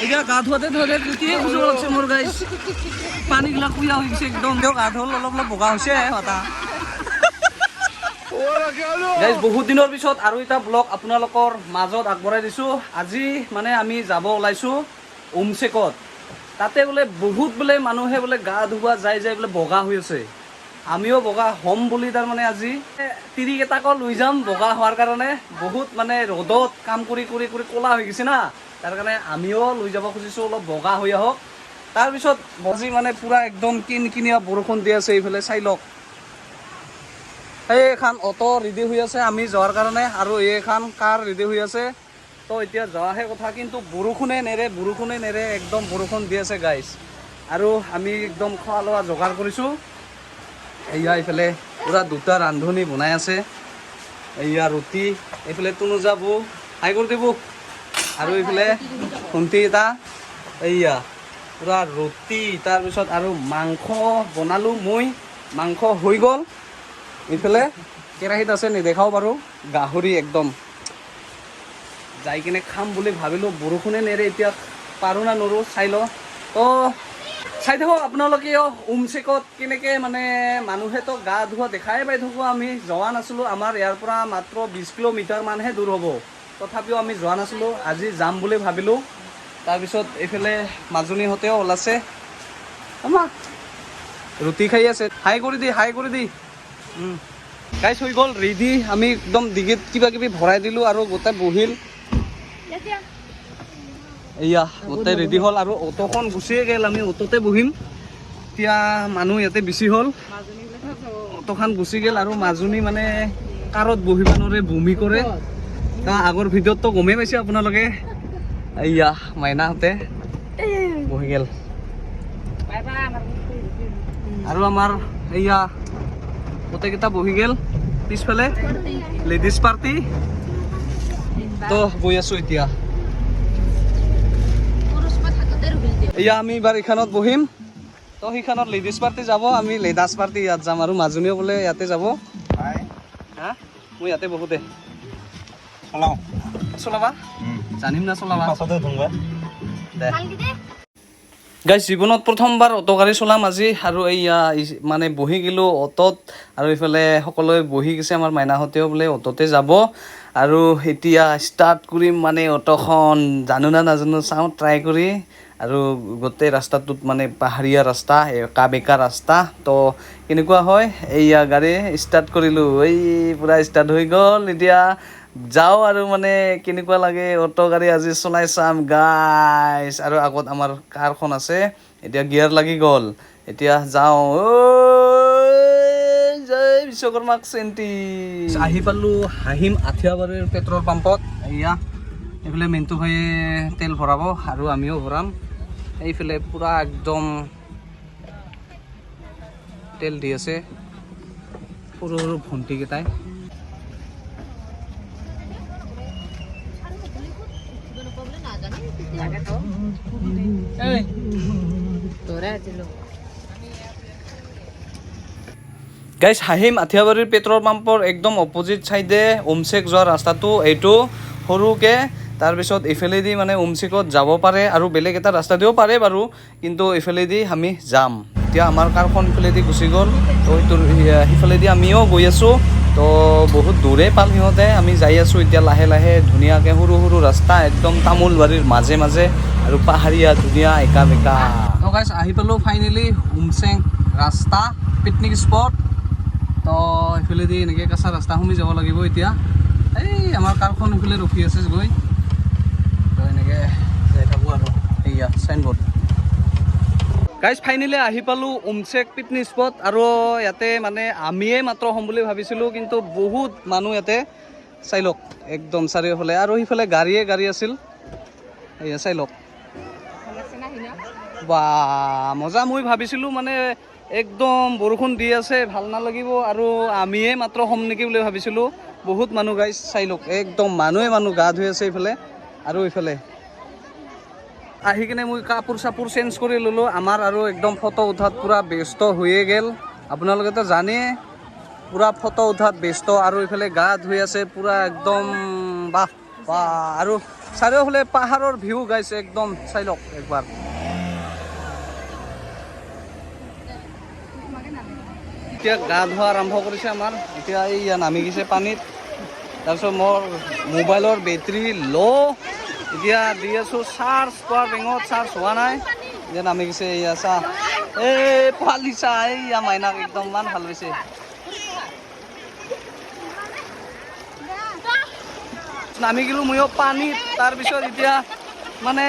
এতিয়া গা ধোৱাতে ধোৱাতে গোটেই ওচৰ লাগছে মোৰ গাইছ পানীবিলাক কুয়া হৈ গৈছে একদম তেওঁ গা ধোৱা অলপ অলপ বগা হৈছে হতা গাইছ বহুত দিনৰ পিছত আৰু এটা ব্লগ আপোনালোকৰ মাজত আগবঢ়াই দিছোঁ আজি মানে আমি যাব ওলাইছোঁ উমচেকত তাতে বোলে বহুত বোলে মানুহে বোলে গা ধুৱা যাই যাই বোলে বগা হৈ আছে আমিও বগা হ'ম বুলি তাৰমানে আজি তিৰিকেইটাকো লৈ যাম বগা হোৱাৰ কাৰণে বহুত মানে ৰ'দত কাম কৰি কৰি কৰি ক'লা হৈ গৈছে না তাৰ কাৰণে আমিও লৈ যাব খুজিছোঁ অলপ বগা হৈ আহক তাৰপিছত বজি মানে পূৰা একদম কিনকিনীয়া বৰষুণ দি আছে এইফালে চাই লওক এইখন অটো ৰেডি হৈ আছে আমি যোৱাৰ কাৰণে আৰু এইখন কাৰ ৰেডি হৈ আছে তো এতিয়া যোৱাহে কথা কিন্তু বৰষুণে নেৰে একদম বৰষুণ দি আছে গাইছ আৰু আমি একদম খোৱা লোৱা যোগাৰ কৰিছোঁ এয়া এইফালে পূৰা দুটা ৰান্ধনি বনাই আছে এয়া ৰুটি এইফালে তুনুজা বৌ হাই কৰি দিব আৰু এইফালে ভণ্টি এটা এয়া পূৰা ৰুটি তাৰপিছত আৰু মাংস বনালোঁ মই মাংস হৈ গ'ল এইফালে কেৰাহীত আছে নেদেখাও বাৰু গাহৰি একদম যাই কিনে খাম বুলি ভাবিলোঁ বৰষুণে নেৰে এতিয়া পাৰোঁ না নৰোঁ চাই লওঁ তো চাই থাকক আপোনালোকে উমচেকত কেনেকৈ মানে মানুহেতো গা ধোৱা দেখাই পাই থাকোঁ আমি যোৱা নাছিলোঁ আমাৰ ইয়াৰ পৰা মাত্ৰ 20 কিলোমিটাৰমানহে দূৰ হ'ব তথাপিও আমি যোৱা নাছিলোঁ আজি যাম বুলি ভাবিলোঁ তাৰপিছত এইফালে মাজনীহঁতেও ওলাইছে আমা ৰুটি খাই আছে হাই কৰি দি গাইছ হৈ গ'ল ৰেডি আমি একদম ডিগিত কিবা কিবি ভৰাই দিলোঁ আৰু গোটেই বহিল এয়া গোটেই ৰেডি হ'ল আৰু অটোখন গুচিয়ে গ'ল আমি অটোতে বহিম এতিয়া মানুহ ইয়াতে বেছি হ'ল অটোখন গুচি গ'ল আৰু মাজনী মানে কাৰত বহিব নোৱাৰে বমি কৰে আগৰ ভিডিঅ'ততো গমেই পাইছে আপোনালোকে এয়া মাইনাহঁতে বহি গ'ল আৰু আমাৰ এয়া গোটেইকেইটা বহি গ'ল পিছফালে লেডিজ পাৰ্টি তো বহি আছোঁ এতিয়া এয়া আমি এইবাৰ এইখনত বহিম তো সেইখনত লেডিজ পাৰ্টি যাব আমি লেডাছ পাৰ্টি ইয়াত যাম আৰু মাজনীও বোলে ইয়াতে যাব হা মই ইয়াতে বহু দে চলাবা জানিম না চলাবা দে গাইছ জীৱনত প্ৰথমবাৰ অটো গাড়ী চলাম আজি আৰু এইয়া মানে বহি গ'লোঁ অটোত আৰু এইফালে সকলোৱে বহি গৈছে আমাৰ মাইনাহঁতেও বোলে অটোতে যাব আৰু এতিয়া ষ্টাৰ্ট কৰিম মানে অটোখন জানো না নাজানো চাওঁ ট্ৰাই কৰি আৰু গোটেই ৰাস্তাটোত মানে পাহাৰীয়া ৰাস্তা একা বেকা ৰাস্তা তো কেনেকুৱা হয় এইয়া গাড়ী ষ্টাৰ্ট কৰিলোঁ এই পূৰা ষ্টাৰ্ট হৈ গ'ল এতিয়া যাওঁ আৰু মানে কেনেকুৱা লাগে অটো গাড়ী আজি চলাই চাম গাইছ আৰু আগত আমাৰ কাৰখন আছে এতিয়া গিয়াৰ লাগি গ'ল এতিয়া যাওঁ জয় বিশ্বকৰ্মাক চেন্টি আহি পালোঁ হাহিম আঠিয়াবাৰীৰ পেট্ৰল পাম্পত এয়া এইফালে মেইনটো ভাইয়ে তেল ভৰাব আৰু আমিও ভৰাম এইফালে পূৰা একদম তেল দি আছে সৰু সৰু ভণ্টিকেইটাই গাইছ হাহিম আঠিয়াবাৰীৰ পেট্ৰল পাম্পৰ একদম অপজিট চাইডে উমচেক যোৱা ৰাস্তাটো এইটো সৰুকৈ তাৰপিছত এইফালেদি মানে উমচেকত যাব পাৰে আৰু বেলেগ এটা ৰাস্তা দিও পাৰে বাৰু কিন্তু এইফালেদি আমি যাম এতিয়া আমাৰ কাৰখন ইফালেদি গুচি গ'ল তো সেইটো সিফালেদি আমিও গৈ আছোঁ তো বহুত দূৰে পাল সিহঁতে আমি যাই আছোঁ এতিয়া লাহে লাহে ধুনীয়াকৈ সৰু সৰু ৰাস্তা একদম তামোল বাৰীৰ মাজে মাজে আৰু পাহাৰীয়া ধুনীয়া একা বেকা তো গাইছ আহি পালোঁ ফাইনেলি উমচেং ৰাস্তা পিকনিক স্পট তো এইফালেদি এনেকৈ কেঁচা ৰাস্তা সোমাই যাব লাগিব এতিয়া এই আমাৰ কাৰখন এইফালে ৰখি আছে গৈ তো এনেকৈ যাই থাকোঁ আৰু এইয়া চাইনবোৰ্ড গাইছ ফাইনেলি আহি পালোঁ উমচেক পিকনিক স্পট আৰু ইয়াতে মানে আমিয়ে মাত্ৰ হ'ম বুলি ভাবিছিলোঁ কিন্তু বহুত মানুহ ইয়াতে চাই লওক একদম চাৰিওফালে আৰু সেইফালে গাড়ী আছিল এয়া চাই লওক বা মজা মই ভাবিছিলোঁ মানে একদম বৰষুণ দি আছে ভাল নালাগিব আৰু আমিয়ে মাত্ৰ হ'ম নেকি বুলি ভাবিছিলোঁ বহুত মানুহ গাইছ চাই লওক একদম মানুহ গা ধুই আছে এইফালে আৰু এইফালে আহি কিনে মই কাপোৰ চাপোৰ চেঞ্জ কৰি ল'লোঁ আমাৰ আৰু একদম ফটো উঠাত পূৰা ব্যস্ত হৈয়ে গ'ল আপোনালোকেতো জানেই পূৰা ফটো উঠাত ব্যস্ত আৰু এইফালে গা ধুই আছে পূৰা একদম বাহ বাহ আৰু চাৰিওফালে পাহাৰৰ ভিউ গাইছ একদম চাই লওক একবাৰ এতিয়া গা ধোৱা আৰম্ভ কৰিছে আমাৰ এতিয়া এইয়া নামি গৈছে পানীত তাৰপিছত মোৰ মোবাইলৰ বেটাৰী ল' এতিয়া দি আছোঁ চাৰ্জ পাৱাৰ বেংকত চাৰ্জ হোৱা নাই এতিয়া নামি গৈছে এইয়া চা এই পোৱালি চা এইয়া মাইনাক একদম ইমান ভাল পাইছে নামি গ'লোঁ ময়ো পানীত তাৰপিছত এতিয়া মানে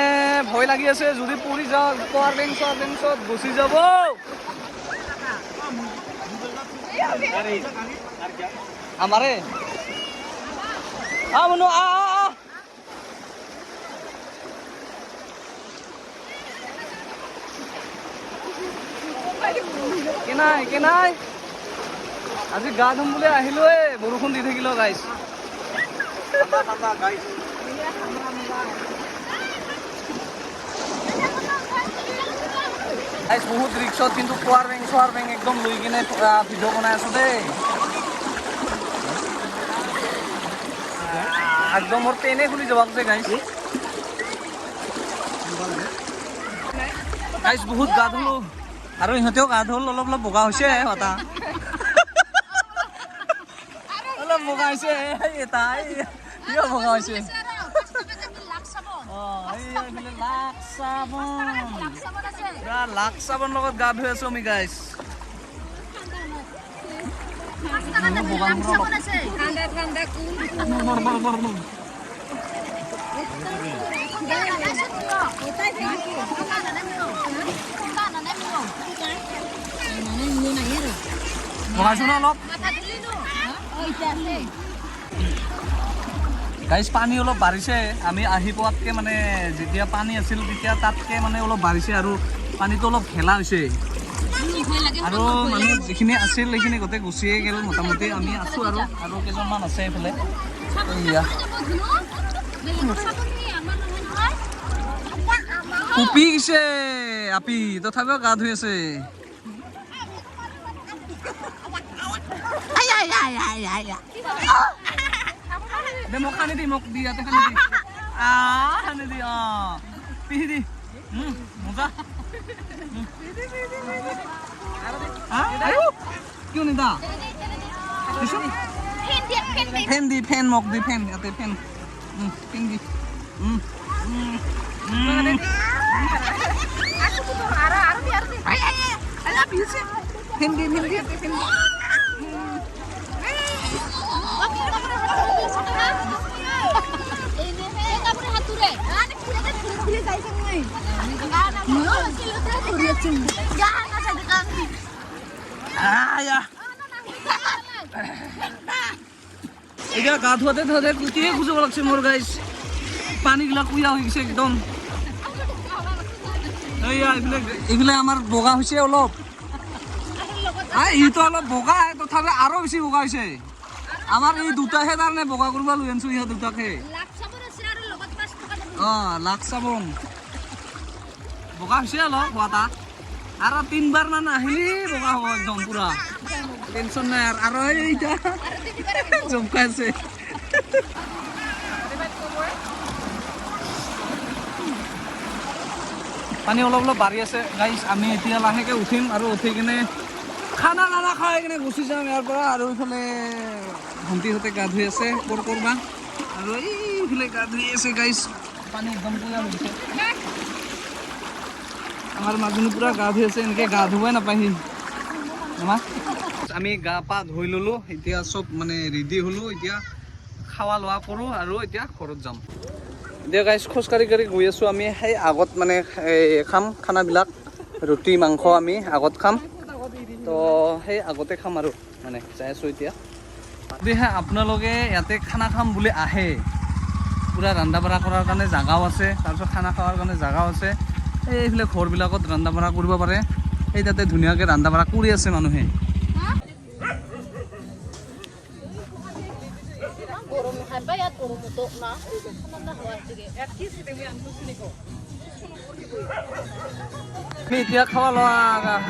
ভয় লাগি আছে যদি পৰি যাওঁ পাৱাৰ বেংকত গুচি যাব আমাৰে মনো কে নাই আজি গা ধুম বুলি আহিলো বৰষুণ দি থাকিলো গাইছ বহুত ৰিক্সত কিন্তু পাৱাৰ বেংক একদম লৈ কিনে ভিডিঅ' বনাই আছো দেই একদম মোৰ পেনে খুলি যাব যে গাইছ বহুত গা ধুলো আৰু ইহঁতেও গা ধুল অলপ বগা হৈছে হতা অলপ বগা হৈছে এটা বগা হৈছে লাক্স চাবোন লগত গা ধুই আছো আমি গাইছ বগাইছো ন অলপ গাইছ পানী অলপ বাঢ়িছে আমি আহি পোৱাতকৈ মানে যেতিয়া পানী আছিল তেতিয়া তাতকৈ মানে অলপ বাঢ়িছে আৰু পানীটো অলপ ঘেলা হৈছে আৰু মানে যিখিনি আছিল সেইখিনি গোটেই গুচিয়ে গ'ল মোটামুটি আমি আছোঁ আৰু কেইজনমান আছে এইফালে এয়া কুপি গৈছে আপি তথাপিও গা ধুই আছে মোক খানি দি মোক দি ইয়াতে খানি দি পিহি দি মজা কিয় নিদা ফেন মোক দি ফেন ইয়াতে ফেন দি ফেন দি এতিয়া গা ধোৱাতে কুটিয়ে খুজিব লাগছে মোৰ গাইছ পানীগিলা কুইয়া হৈ গৈছে একদম এইফালে আমাৰ বগা হৈছে অলপ ইটো অলপ বগা তথাপি আৰু বেছি বগা হৈছে আমাৰ এই দুটাহে তাৰমানে বগা কৰিব লৈ আনিছো ইহঁত দুটাকে লাক্স চাবোন বগা হৈছে অলপ হোৱাটা আৰু 3 বাৰ মান আহিলে বগা হ'ব একদম পুৰা টেনশ্যন নাই আৰু এইটা জমকাই আছে পানী অলপ বাঢ়ি আছে গাইছ আমি এতিয়া লাহেকৈ উঠিম আৰু উঠি কিনে খানা খাই কিনে গুচি যাম ইয়াৰ পৰা আৰু এইফালে ভণ্টিহঁতে গা ধুই আছে কৰবা আৰু এইফালে গা ধুই আছে গাইছ পানী একদম পুৰা হৈছে আমাৰ মাজনী পুৰা গা ধুই আছে এনেকৈ গা ধুবই নাপায়হি আমি গা পা ধুই ল'লোঁ এতিয়া চব মানে ৰেডি হ'লোঁ এতিয়া খাৱা লোৱা কৰোঁ আৰু এতিয়া ঘৰত যাম এতিয়া গাইছ খোজকাঢ়ি গৈ আছোঁ আমি সেই আগত মানে খাম খানাবিলাক ৰুটি মাংস আমি আগত খাম তো সেই আগতে খাম আৰু মানে যাই আছোঁ এতিয়া যদিহে আপোনালোকে ইয়াতে খানা খাম বুলি আহে পুৰা ৰন্ধা বঢ়া কৰাৰ কাৰণে জাগাও আছে তাৰপিছত খানা খোৱাৰ কাৰণে জাগাও আছে এইফালে ঘৰবিলাকত ৰন্ধা বঢ়া কৰিব পাৰে এই তাতে ধুনীয়াকৈ ৰন্ধা বঢ়া কৰি আছে মানুহে আমি এতিয়া খাৱা লোৱা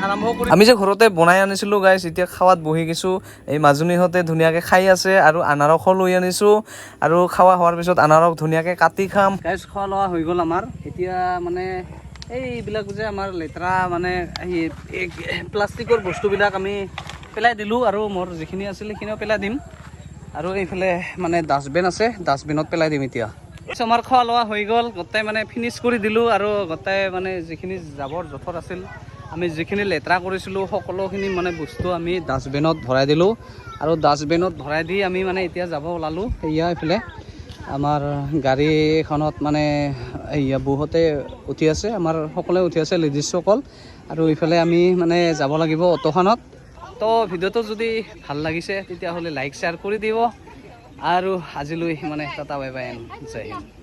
আৰম্ভ কৰি আমি যে ঘৰতে বনাই আনিছিলোঁ গাইছ এতিয়া খাৱাত বহি গৈছোঁ এই মাজনীহঁতে ধুনীয়াকৈ খাই আছে আৰু আনাৰসো লৈ আনিছোঁ আৰু খাৱা হোৱাৰ পিছত আনাৰস ধুনীয়াকৈ কাটি খাম গাইছ খোৱা লোৱা হৈ গ'ল আমাৰ এতিয়া মানে এইবিলাক যে আমাৰ লেতেৰা মানে প্লাষ্টিকৰ বস্তুবিলাক আমি পেলাই দিলোঁ আৰু মোৰ যিখিনি আছিল সেইখিনিও পেলাই দিম আৰু এইফালে মানে ডাষ্টবিন আছে ডাষ্টবিনত পেলাই দিম এতিয়া আমাৰ খোৱা লোৱা হৈ গ'ল গোটেই মানে ফিনিছ কৰি দিলোঁ আৰু গোটেই মানে যিখিনি জাবৰ জোথৰ আছিল আমি যিখিনি লেতেৰা কৰিছিলোঁ সকলোখিনি মানে বস্তু আমি ডাষ্টবিনত ভৰাই দিলোঁ আৰু ডাষ্টবিনত ভৰাই দি আমি মানে এতিয়া যাব ওলালোঁ এয়া এইফালে আমাৰ গাড়ীখনত মানে এয়া বহুতে উঠি আছে আমাৰ সকলোৱে উঠি আছে লেডিজসকল আৰু এইফালে আমি মানে যাব লাগিব অটোখনত তো ভিডিঅ'টো যদি ভাল লাগিছে তেতিয়াহ'লে লাইক শ্বেয়াৰ কৰি দিব আৰু আজিলৈ মানে টাটা বাই বাই জয় হিন্দ